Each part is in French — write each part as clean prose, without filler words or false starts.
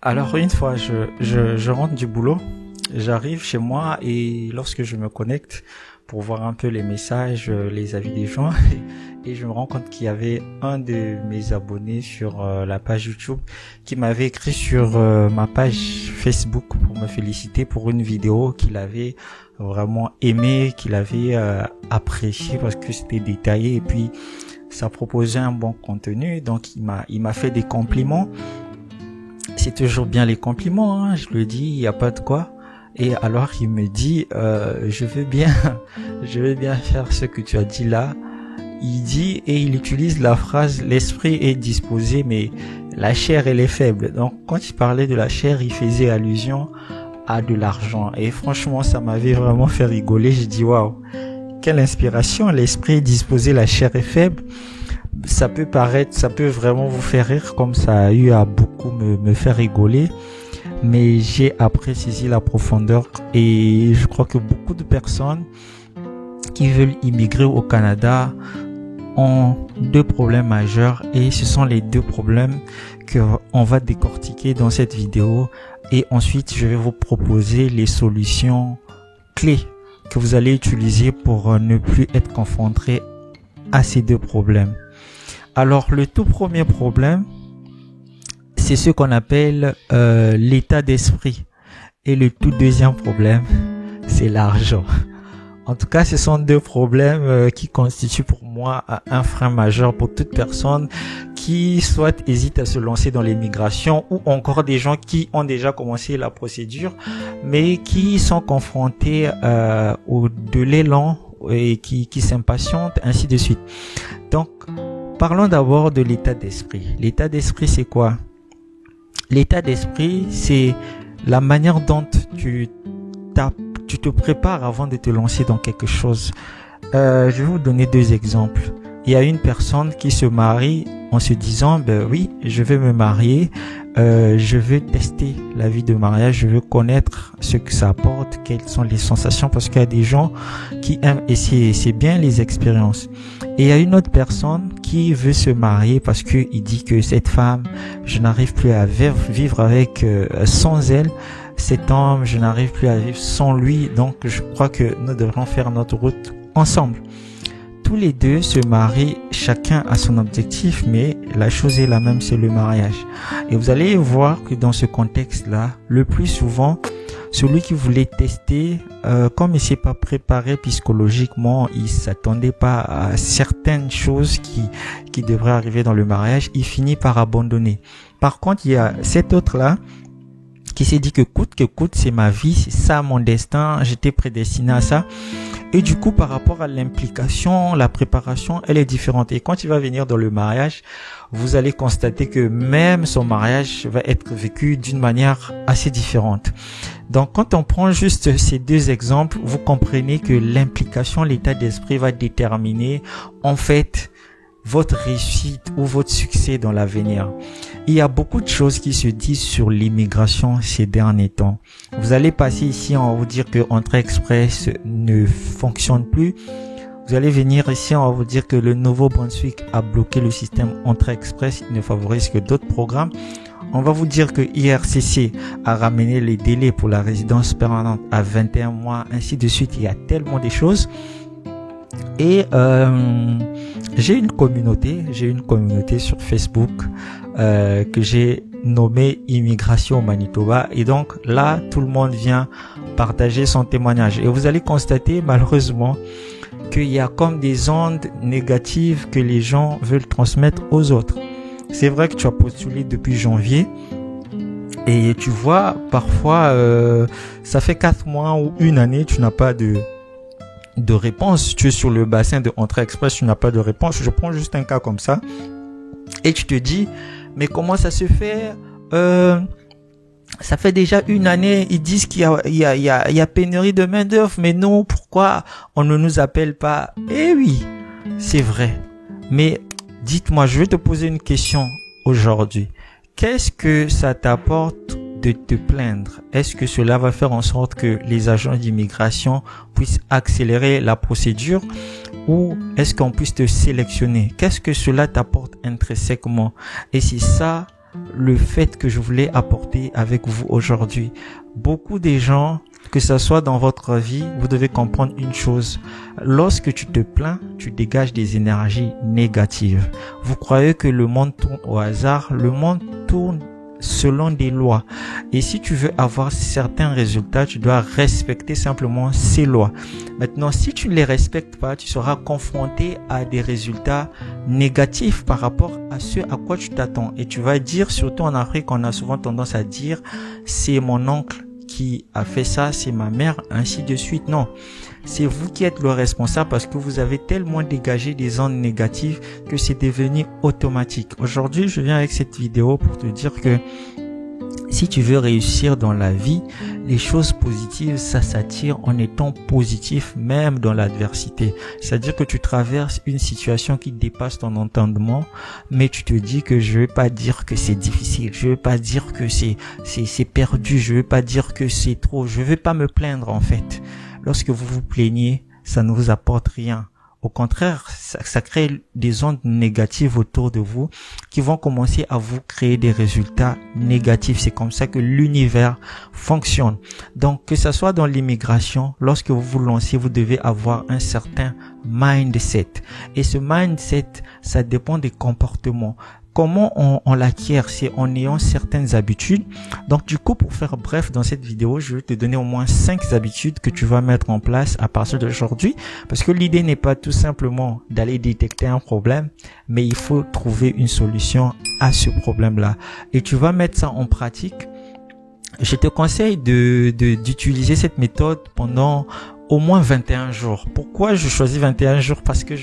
Alors une fois, je rentre du boulot, j'arrive chez moi et lorsque je me connecte pour voir un peu les messages, les avis des gens, et je me rends compte qu'il y avait un de mes abonnés sur la page YouTube qui m'avait écrit sur ma page Facebook pour me féliciter pour une vidéo qu'il avait vraiment aimée, qu'il avait appréciée parce que c'était détaillé et puis ça proposait un bon contenu. Donc il m'a fait des compliments. C'est toujours bien les compliments, hein, je le dis, il n'y a pas de quoi. Et alors il me dit, je veux bien faire ce que tu as dit là. Il dit et il utilise la phrase l'esprit est disposé mais la chair elle est faible. Donc quand il parlait de la chair, il faisait allusion à de l'argent. Et franchement, ça m'avait vraiment fait rigoler. J'ai dit waouh, quelle inspiration, l'esprit est disposé, la chair est faible. Ça peut vraiment vous faire rire comme ça a eu à beaucoup me faire rigoler. Mais j'ai après saisi la profondeur et je crois que beaucoup de personnes qui veulent immigrer au Canada ont deux problèmes majeurs et ce sont les deux problèmes que on va décortiquer dans cette vidéo et ensuite je vais vous proposer les solutions clés que vous allez utiliser pour ne plus être confronté à ces deux problèmes. Alors le tout premier problème, c'est ce qu'on appelle l'état d'esprit. Et le tout deuxième problème, c'est l'argent. En tout cas, ce sont deux problèmes qui constituent pour moi un frein majeur pour toute personne qui soit hésite à se lancer dans l'immigration ou encore des gens qui ont déjà commencé la procédure mais qui sont confrontés de l'élan et qui s'impatientent, ainsi de suite. Donc, parlons d'abord de l'état d'esprit. L'état d'esprit, c'est quoi? L'état d'esprit, c'est la manière dont tu te prépares avant de te lancer dans quelque chose. Je vais vous donner deux exemples. Il y a une personne qui se marie en se disant, ben oui, je vais me marier, je veux tester la vie de mariage, je veux connaître ce que ça apporte, quelles sont les sensations, parce qu'il y a des gens qui aiment et c'est bien les expériences. Et il y a une autre personne qui veut se marier parce que il dit que cette femme, je n'arrive plus à vivre avec sans elle. Cet homme, je n'arrive plus à vivre sans lui. Donc, je crois que nous devrons faire notre route ensemble. Tous les deux se marient, chacun a son objectif, mais la chose est la même, c'est le mariage. Et vous allez voir que dans ce contexte-là, le plus souvent, celui qui voulait tester, comme il s'est pas préparé psychologiquement, il s'attendait pas à certaines choses qui devraient arriver dans le mariage, il finit par abandonner. Par contre, il y a cet autre-là, qui s'est dit que coûte, c'est ma vie, c'est ça mon destin, j'étais prédestiné à ça. Et du coup, par rapport à l'implication, la préparation, elle est différente. Et quand il va venir dans le mariage, vous allez constater que même son mariage va être vécu d'une manière assez différente. Donc, quand on prend juste ces deux exemples, vous comprenez que l'implication, l'état d'esprit va déterminer, en fait, votre réussite ou votre succès dans l'avenir. Il y a beaucoup de choses qui se disent sur l'immigration ces derniers temps. Vous allez passer ici, on va vous dire que Entrée Express ne fonctionne plus. Vous allez venir ici, on va vous dire que le Nouveau-Brunswick a bloqué le système Entrée Express, il ne favorise que d'autres programmes. On va vous dire que IRCC a ramené les délais pour la résidence permanente à 21 mois, ainsi de suite. Il y a tellement de choses. Et j'ai une communauté sur Facebook que j'ai nommée Immigration au Manitoba. Et donc là, tout le monde vient partager son témoignage. Et vous allez constater malheureusement qu'il y a comme des ondes négatives que les gens veulent transmettre aux autres. C'est vrai que tu as postulé depuis janvier. Et tu vois, parfois, ça fait 4 mois ou une année, tu n'as pas de réponse. Tu es sur le bassin de Entrée Express, tu n'as pas de réponse. Je prends juste un cas comme ça. Et tu te dis, mais comment ça se fait? Ça fait déjà une année, ils disent qu'il y a pénurie de main d'œuvre, mais non, pourquoi on ne nous appelle pas? Eh oui, c'est vrai. Mais dites-moi, je vais te poser une question aujourd'hui. Qu'est-ce que ça t'apporte de te plaindre? Est-ce que cela va faire en sorte que les agents d'immigration puissent accélérer la procédure ou est-ce qu'on puisse te sélectionner? Qu'est-ce que cela t'apporte intrinsèquement? Et c'est ça le fait que je voulais apporter avec vous aujourd'hui. Beaucoup des gens, que ça soit dans votre vie, vous devez comprendre une chose. Lorsque tu te plains, tu dégages des énergies négatives. Vous croyez que le monde tourne au hasard? Le monde tourne selon des lois. Et si tu veux avoir certains résultats, tu dois respecter simplement ces lois. Maintenant, si tu ne les respectes pas, tu seras confronté à des résultats négatifs par rapport à ce à quoi tu t'attends. Et tu vas dire, surtout en Afrique, on a souvent tendance à dire, c'est mon oncle qui a fait ça, c'est ma mère, ainsi de suite. Non, c'est vous qui êtes le responsable parce que vous avez tellement dégagé des ondes négatives que c'est devenu automatique. Aujourd'hui, je viens avec cette vidéo pour te dire que si tu veux réussir dans la vie, les choses positives, ça s'attire en étant positif même dans l'adversité. C'est-à-dire que tu traverses une situation qui dépasse ton entendement, mais tu te dis que je veux pas dire que c'est difficile, je veux pas dire que c'est perdu, je veux pas dire que c'est trop, je veux pas me plaindre en fait. Lorsque vous vous plaignez, ça ne vous apporte rien. Au contraire, ça crée des ondes négatives autour de vous qui vont commencer à vous créer des résultats négatifs. C'est comme ça que l'univers fonctionne. Donc, que ça soit dans l'immigration, lorsque vous vous lancez, vous devez avoir un certain mindset. Et ce mindset, ça dépend des comportements. Comment on l'acquiert? C'est en ayant certaines habitudes. Donc du coup, pour faire bref dans cette vidéo, je vais te donner au moins 5 habitudes que tu vas mettre en place à partir d'aujourd'hui. Parce que l'idée n'est pas tout simplement d'aller détecter un problème, mais il faut trouver une solution à ce problème-là. Et tu vas mettre ça en pratique. Je te conseille d'utiliser cette méthode pendant au moins 21 jours. Pourquoi je choisis 21 jours? Parce que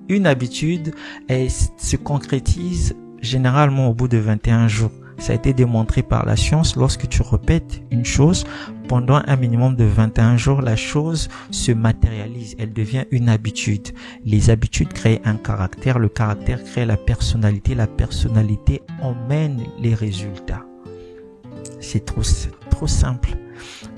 une habitude, elle se concrétise généralement au bout de 21 jours. Ça a été démontré par la science. Lorsque tu répètes une chose pendant un minimum de 21 jours, la chose se matérialise. Elle devient une habitude. Les habitudes créent un caractère. Le caractère crée la personnalité. La personnalité emmène les résultats. C'est trop simple.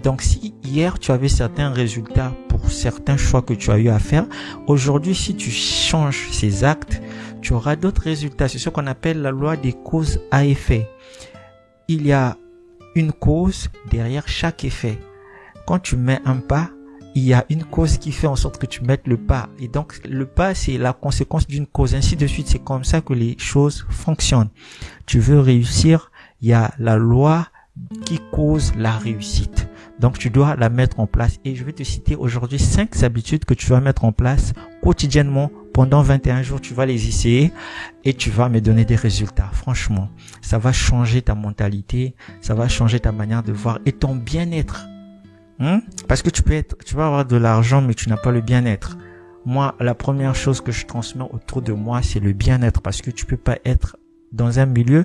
Donc si hier tu avais certains résultats pour certains choix que tu as eu à faire, aujourd'hui si tu changes ces actes, tu auras d'autres résultats. C'est ce qu'on appelle la loi des causes à effet. Il y a une cause derrière chaque effet. Quand tu mets un pas, il y a une cause qui fait en sorte que tu mettes le pas. Et donc le pas, c'est la conséquence d'une cause, ainsi de suite. C'est comme ça que les choses fonctionnent. Tu veux réussir, il y a la loi qui cause la réussite. Donc tu dois la mettre en place. Et je vais te citer aujourd'hui 5 habitudes que tu vas mettre en place quotidiennement pendant 21 jours. Tu vas les essayer et tu vas me donner des résultats. Franchement, ça va changer ta mentalité, ça va changer ta manière de voir et ton bien-être. Parce que tu vas avoir de l'argent mais tu n'as pas le bien-être. Moi, la première chose que je transmets autour de moi, c'est le bien-être, parce que tu peux pas être dans un milieu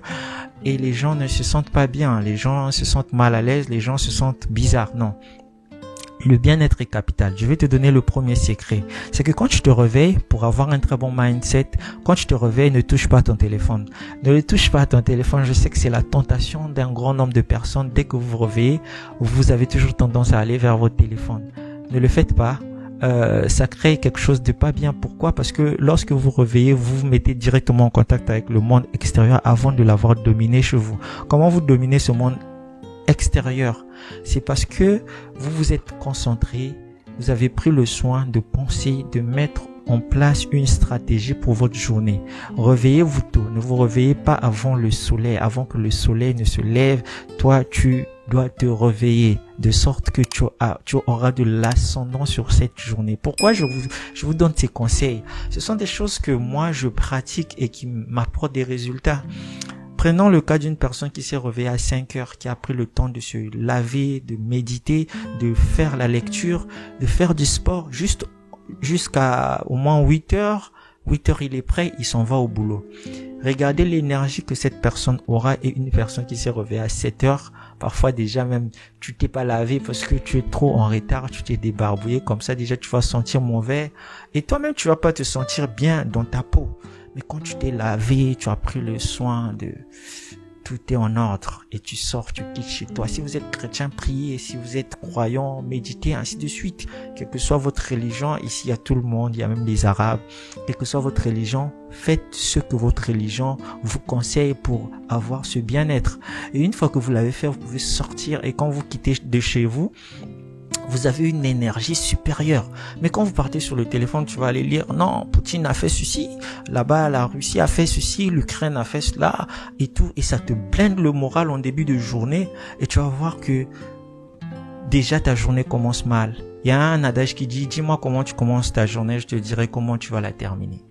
et les gens ne se sentent pas bien, les gens se sentent mal à l'aise, les gens se sentent bizarres. Non. Le bien-être est capital. Je vais te donner le premier secret. C'est que quand tu te réveilles, pour avoir un très bon mindset, quand tu te réveilles, ne touche pas à ton téléphone. Ne le touche pas à ton téléphone. Je sais que c'est la tentation d'un grand nombre de personnes. Dès que vous vous réveillez, vous avez toujours tendance à aller vers votre téléphone. Ne le faites pas. Ça crée quelque chose de pas bien. Pourquoi? Parce que lorsque vous réveillez, vous vous mettez directement en contact avec le monde extérieur avant de l'avoir dominé chez vous. Comment vous dominez ce monde extérieur? C'est parce que vous vous êtes concentré, vous avez pris le soin de penser, de mettre en place une stratégie pour votre journée. Réveillez-vous tôt. Ne vous réveillez pas avant le soleil, avant que le soleil ne se lève. Toi, tu dois te réveiller de sorte que tu auras de l'ascendant sur cette journée. Pourquoi je vous donne ces conseils? Ce sont des choses que moi je pratique et qui m'apportent des résultats. Prenons le cas d'une personne qui s'est réveillée à 5 heures, qui a pris le temps de se laver, de méditer, de faire la lecture, de faire du sport jusqu'à au moins 8 heures. 8 heures, il est prêt, il s'en va au boulot. Regardez l'énergie que cette personne aura, et une personne qui s'est réveillée à 7 heures, parfois déjà même tu t'es pas lavé parce que tu es trop en retard, tu t'es débarbouillé, comme ça déjà tu vas sentir mauvais et toi-même tu vas pas te sentir bien dans ta peau. Mais quand tu t'es lavé, tu as pris le soin de tout est en ordre et tu sors, tu quittes chez toi. Si vous êtes chrétien, priez. Si vous êtes croyant, méditez, ainsi de suite. Quelle que soit votre religion, ici il y a tout le monde, il y a même les Arabes. Quelle que soit votre religion, faites ce que votre religion vous conseille pour avoir ce bien-être. Et une fois que vous l'avez fait, vous pouvez sortir et quand vous quittez de chez vous, vous avez une énergie supérieure. Mais quand vous partez sur le téléphone, tu vas aller lire, non, Poutine a fait ceci, là-bas, la Russie a fait ceci, l'Ukraine a fait cela, et tout, et ça te blinde le moral en début de journée, et tu vas voir que déjà ta journée commence mal. Il y a un adage qui dit, dis-moi comment tu commences ta journée, je te dirai comment tu vas la terminer.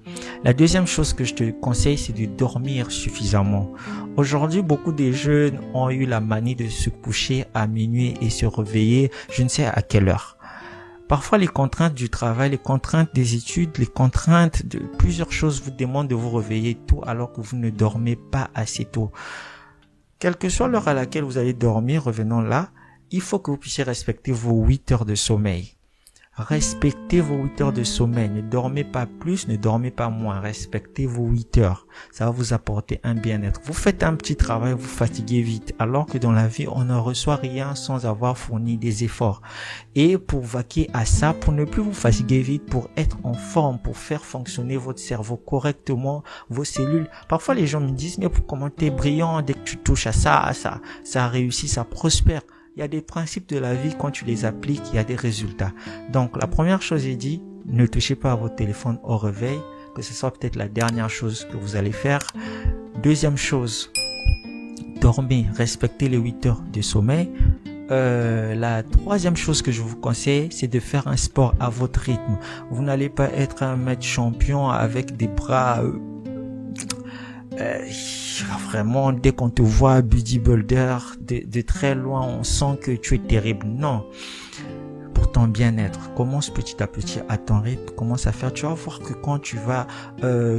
La deuxième chose que je te conseille, c'est de dormir suffisamment. Aujourd'hui, beaucoup de jeunes ont eu la manie de se coucher à minuit et se réveiller, je ne sais à quelle heure. Parfois, les contraintes du travail, les contraintes des études, les contraintes de plusieurs choses vous demandent de vous réveiller tôt alors que vous ne dormez pas assez tôt. Quelle que soit l'heure à laquelle vous allez dormir, revenons là, il faut que vous puissiez respecter vos 8 heures de sommeil. Respectez vos 8 heures de sommeil. Ne dormez pas plus, ne dormez pas moins. Respectez vos 8 heures. Ça va vous apporter un bien-être. Vous faites un petit travail, vous fatiguez vite. Alors que dans la vie, on ne reçoit rien sans avoir fourni des efforts. Et pour vaquer à ça, pour ne plus vous fatiguer vite, pour être en forme, pour faire fonctionner votre cerveau correctement, vos cellules. Parfois, les gens me disent, mais comment t'es brillant dès que tu touches à ça, ça réussit, ça prospère. Il y a des principes de la vie, quand tu les appliques, il y a des résultats. Donc, la première chose, j'ai dit, ne touchez pas à votre téléphone au réveil, que ce soit peut-être la dernière chose que vous allez faire. Deuxième chose, dormez, respectez les 8 heures de sommeil. La troisième chose que je vous conseille, c'est de faire un sport à votre rythme. Vous n'allez pas être un maître champion avec des bras... vraiment, dès qu'on te voit bodybuilder, de très loin, on sent que tu es terrible. Non. Pour ton bien-être, commence petit à petit à ton rythme, commence à faire. Tu vas voir que quand tu vas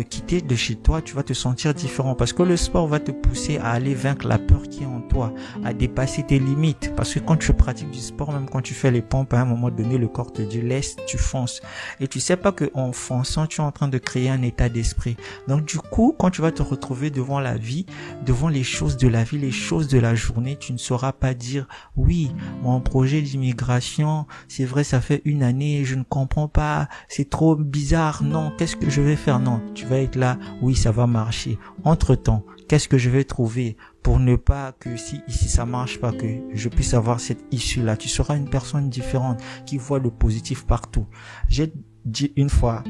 quitter de chez toi, tu vas te sentir différent parce que le sport va te pousser à aller vaincre la peur qui est en toi, à dépasser tes limites. Parce que quand tu pratiques du sport, même quand tu fais les pompes, à un moment donné, le corps te dit laisse, tu fonces. Et tu sais pas que en fonçant, tu es en train de créer un état d'esprit. Donc du coup, quand tu vas te retrouver devant la vie, devant les choses de la vie, les choses de la journée, tu ne sauras pas dire oui, mon projet d'immigration, c'est vrai, ça fait 1 année, je ne comprends pas, c'est trop bizarre, non, qu'est-ce que je vais faire? Non, tu vas être là, oui, ça va marcher. Entre-temps, qu'est-ce que je vais trouver pour ne pas que si ici ça marche pas, que je puisse avoir cette issue-là? Tu seras une personne différente qui voit le positif partout. J'ai dit une fois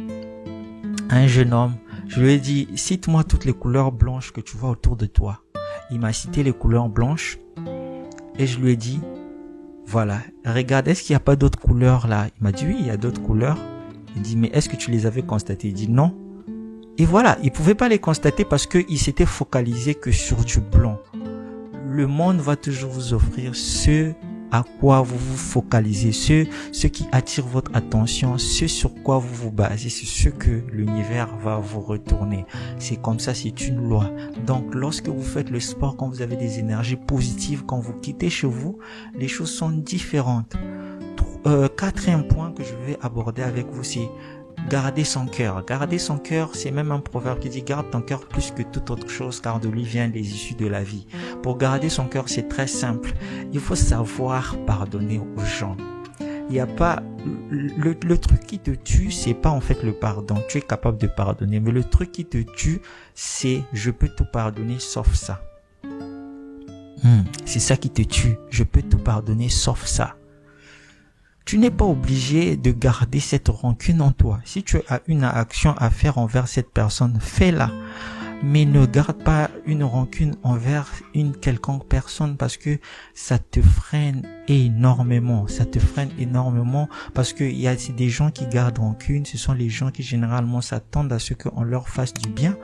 à un jeune homme, je lui ai dit, cite-moi toutes les couleurs blanches que tu vois autour de toi. Il m'a cité les couleurs blanches et je lui ai dit, voilà, regarde, est-ce qu'il n'y a pas d'autres couleurs là? Il m'a dit oui, il y a d'autres couleurs. Il dit, mais est-ce que tu les avais constatées? Il dit non. Et voilà, il pouvait pas les constater parce qu'il s'était focalisé que sur du blanc. Le monde va toujours vous offrir ce à quoi vous vous focalisez, ce qui attire votre attention, ce sur quoi vous vous basez, c'est ce que l'univers va vous retourner. C'est comme ça, c'est une loi. Donc, lorsque vous faites le sport, quand vous avez des énergies positives, quand vous quittez chez vous, les choses sont différentes. Quatrième point que je vais aborder avec vous, c'est garder son cœur. Garder son cœur, c'est même un proverbe qui dit garde ton cœur plus que toute autre chose car de lui viennent les issues de la vie. Pour garder son cœur, c'est très simple. Il faut savoir pardonner aux gens. Il n'y a pas le truc qui te tue, c'est pas en fait le pardon. Tu es capable de pardonner, mais le truc qui te tue, c'est je peux tout pardonner sauf ça. C'est ça qui te tue. Je peux tout pardonner sauf ça. Tu n'es pas obligé de garder cette rancune en toi. Si tu as une action à faire envers cette personne, fais-la. Mais ne garde pas une rancune envers une quelconque personne parce que ça te freine énormément. Ça te freine énormément parce que il y a des gens qui gardent rancune. Ce sont les gens qui généralement s'attendent à ce qu'on leur fasse du bien.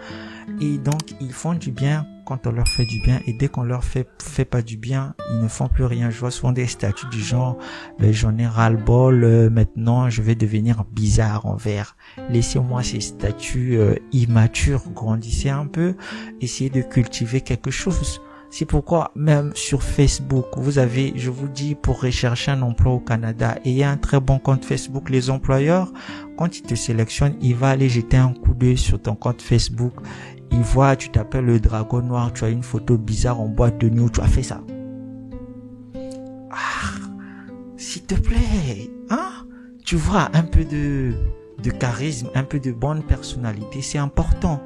Et donc, ils font du bien quand on leur fait du bien. Et dès qu'on leur fait pas du bien, ils ne font plus rien. Je vois souvent des statuts du genre, j'en ai ras-le-bol, maintenant je vais devenir bizarre envers. Laissez-moi ces statuts immatures, grandissez un peu, essayez de cultiver quelque chose. C'est pourquoi même sur Facebook, vous avez, je vous dis, pour rechercher un emploi au Canada, ayez un très bon compte Facebook. Les employeurs, quand ils te sélectionnent, il va aller jeter un coup d'œil sur ton compte Facebook. il voit, tu t'appelles le dragon noir, tu as une photo bizarre en boîte de nuit, tu as fait ça. S'il te plaît, hein? Tu vois, un peu de charisme, un peu de bonne personnalité, c'est important.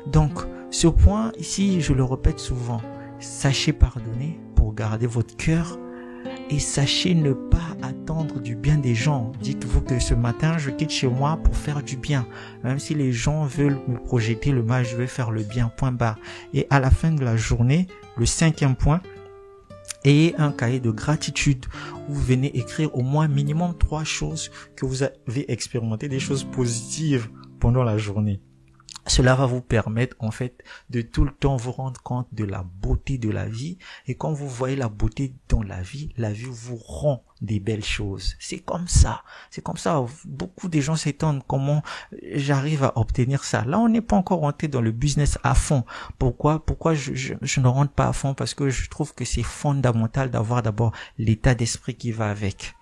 Donc, ce point ici, je le répète souvent, sachez pardonner pour garder votre cœur et sachez ne pas attendre du bien des gens. Dites-vous que ce matin, je quitte chez moi pour faire du bien. Même si les gens veulent me projeter le mal, je vais faire le bien, point barre. Et à la fin de la journée, le 5e point, ayez un cahier de gratitude où vous venez écrire au moins minimum 3 choses que vous avez expérimentées, des choses positives pendant la journée. Cela va vous permettre en fait de tout le temps vous rendre compte de la beauté de la vie, et quand vous voyez la beauté dans la vie vous rend des belles choses. C'est comme ça. Beaucoup de gens s'étonnent comment j'arrive à obtenir ça. Là, on n'est pas encore rentré dans le business à fond. Pourquoi je ne rentre pas à fond? Parce que je trouve que c'est fondamental d'avoir d'abord l'état d'esprit qui va avec.